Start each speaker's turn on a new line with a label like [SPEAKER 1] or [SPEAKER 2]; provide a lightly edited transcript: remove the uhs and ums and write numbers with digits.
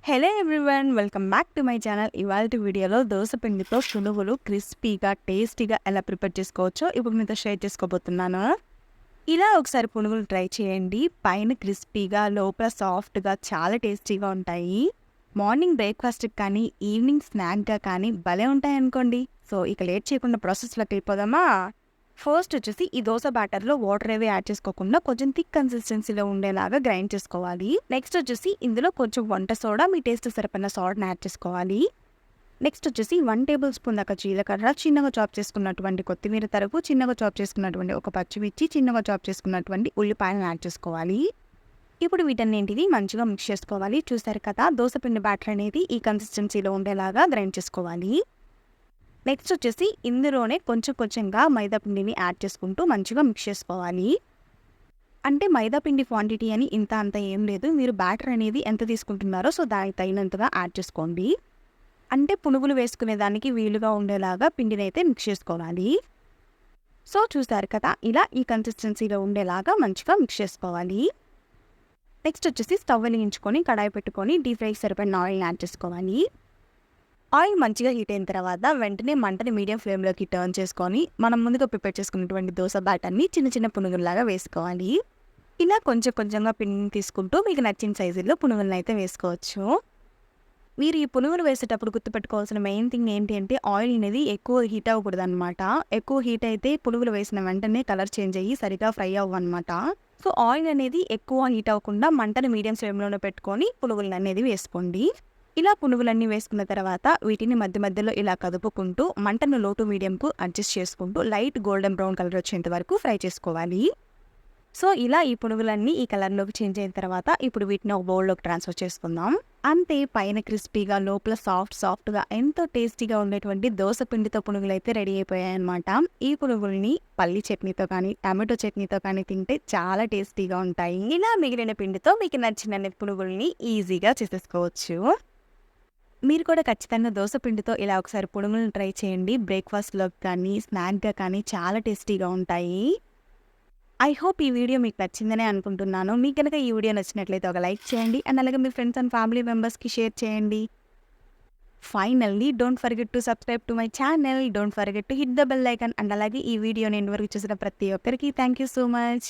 [SPEAKER 1] Hello everyone, welcome back to my channel. ఇవాళ వీడియోలో దోస పిండితో పునుగులు క్రిస్పీగా టేస్టీగా ఎలా ప్రిపేర్ చేసుకోవచ్చో ఇప్పుడు మీతో షేర్ చేసుకోబోతున్నాను. ఇలా ఒకసారి పునుగులు ట్రై చేయండి. పైన క్రిస్పీగా లోపల సాఫ్ట్గా చాలా టేస్టీగా ఉంటాయి. మార్నింగ్ బ్రేక్ఫాస్ట్కి కానీ ఈవినింగ్ స్నాక్గా కానీ భలే ఉంటాయి అనుకోండి. సో ఇక లేట్ చేయకుండా ప్రాసెస్లోకి వెళ్ళిపోదామా. ఫస్ట్ వచ్చేసి ఈ దోస బ్యాటర్లో వాటర్ ఏవి యాడ్ చేసుకోకుండా కొంచెం థిక్ కన్సిస్టెన్సీలో ఉండేలాగా గ్రైండ్ చేసుకోవాలి. నెక్స్ట్ వచ్చేసి ఇందులో కొంచెం వంట సోడా, మీ టేస్ట్ సరిపడిన సాల్ట్ని యాడ్ చేసుకోవాలి. నెక్స్ట్ వచ్చేసి 1 టేబుల్ స్పూన్ దాకా జీలకర్ర, చిన్నగా చాప్ చేసుకున్నటువంటి కొత్తిమీర తరుగు, చిన్నగా చాప్ చేసుకున్నటువంటి ఒక పచ్చిమిర్చి, చిన్నగా చాప్ చేసుకున్నటువంటి ఉల్లిపాయలను యాడ్ చేసుకోవాలి. ఇప్పుడు వీటన్నింటిని మంచిగా మిక్స్ చేసుకోవాలి. చూసారు కదా, దోసపిండి బ్యాటర్ అనేది ఈ కన్సిస్టెన్సీలో ఉండేలాగా గ్రైండ్ చేసుకోవాలి. నెక్స్ట్ వచ్చేసి ఇందులోనే కొంచెంగా మైదా పిండిని యాడ్ చేసుకుంటూ మంచిగా మిక్స్ చేసుకోవాలి. అంటే మైదా పిండి క్వాంటిటీ అని ఇంత అంత ఏం లేదు, మీరు బ్యాటర్ అనేది ఎంత తీసుకుంటున్నారో సో దానికి తగినంతగా యాడ్ చేసుకోండి. అంటే పునుగులు వేసుకునే దానికి వీలుగా ఉండేలాగా పిండిని అయితే మిక్స్ చేసుకోవాలి. సో చూసారు కదా, ఇలా ఈ కన్సిస్టెన్సీలో ఉండేలాగా మంచిగా మిక్స్ చేసుకోవాలి. నెక్స్ట్ వచ్చేసి స్టవ్ వెలిగించుకొని కడాయి పెట్టుకొని డీప్ ఫ్రైకి సరిపడిన ఆయిల్ని యాడ్ చేసుకోవాలి. ఆయిల్ మంచిగా హీట్ అయిన తర్వాత వెంటనే మంటని మీడియం ఫ్లేమ్లోకి టర్న్ చేసుకొని మనం ముందుగా ప్రిపేర్ చేసుకున్నటువంటి దోస బ్యాటర్ని చిన్న చిన్న పునుగుల్లాగా వేసుకోవాలి. ఇలా కొంచెంగా పిండిని తీసుకుంటూ మీకు నచ్చిన సైజుల్లో పునుగులను అయితే వేసుకోవచ్చు. మీరు ఈ పునుగులు వేసేటప్పుడు గుర్తుపెట్టుకోవాల్సిన మెయిన్ థింగ్ ఏంటి అంటే ఆయిల్ అనేది ఎక్కువ హీట్ అవ్వకూడదు అనమాట. ఎక్కువ హీట్ అయితే పునుగులు వేసిన వెంటనే కలర్ చేంజ్ అయ్యి సరిగా ఫ్రై అవ్వనమాట. సో ఆయిల్ అనేది ఎక్కువ హీట్ అవ్వకుండా మంటని మీడియం ఫ్లేమ్లోనే పెట్టుకొని పునుగులను అనేది వేసుకోండి. ఇలా పునుగులన్నీ వేసుకున్న తర్వాత వీటిని మధ్యలో ఇలా కదుపుకుంటూ మంటను లో టు మీడియంకు అడ్జస్ట్ చేసుకుంటూ లైట్ గోల్డెన్ బ్రౌన్ కలర్ వచ్చేంత వరకు ఫ్రై చేసుకోవాలి. సో ఇలా ఈ పునుగులన్నీ ఈ కలర్లోకి చేంజ్ అయిన తర్వాత ఇప్పుడు వీటిని ఒక బౌల్లోకి ట్రాన్స్ఫర్ చేసుకుందాం. అంతే, పైన క్రిస్పీగా లోపల సాఫ్ట్గా ఎంతో టేస్టీగా ఉండేటువంటి దోస పిండితో పునుగులు అయితే రెడీ అయిపోయాయి అనమాట. ఈ పునుగుల్ని పల్లి చట్నీతో కానీ టమాటో చట్నీతో కానీ తింటే చాలా టేస్టీగా ఉంటాయి. ఇలా మిగిలిన పిండితో మీకు నచ్చిన పునుగుల్ని ఈజీగా చేసేసుకోవచ్చు. మీరు కూడా ఖచ్చితంగా దోస పిండితో ఇలా ఒకసారి పునుగులను ట్రై చేయండి. బ్రేక్ఫాస్ట్లోకి కానీ స్నాక్గా కానీ చాలా టేస్టీగా ఉంటాయి. ఐ హోప్ ఈ వీడియో మీకు నచ్చిందనే అనుకుంటున్నాను. మీకు కనుక ఈ వీడియో నచ్చినట్లయితే ఒక లైక్ చేయండి అండ్ అలాగే మీ ఫ్రెండ్స్ అండ్ ఫ్యామిలీ మెంబర్స్కి షేర్ చేయండి. Finally don't forget to subscribe to my channel. Don't forget to hit the bell icon and అలాగే ఈ వీడియోని ఎండ్ వరకు చూసిన ప్రతి ఒక్కరికి థ్యాంక్ యూ సో మచ్.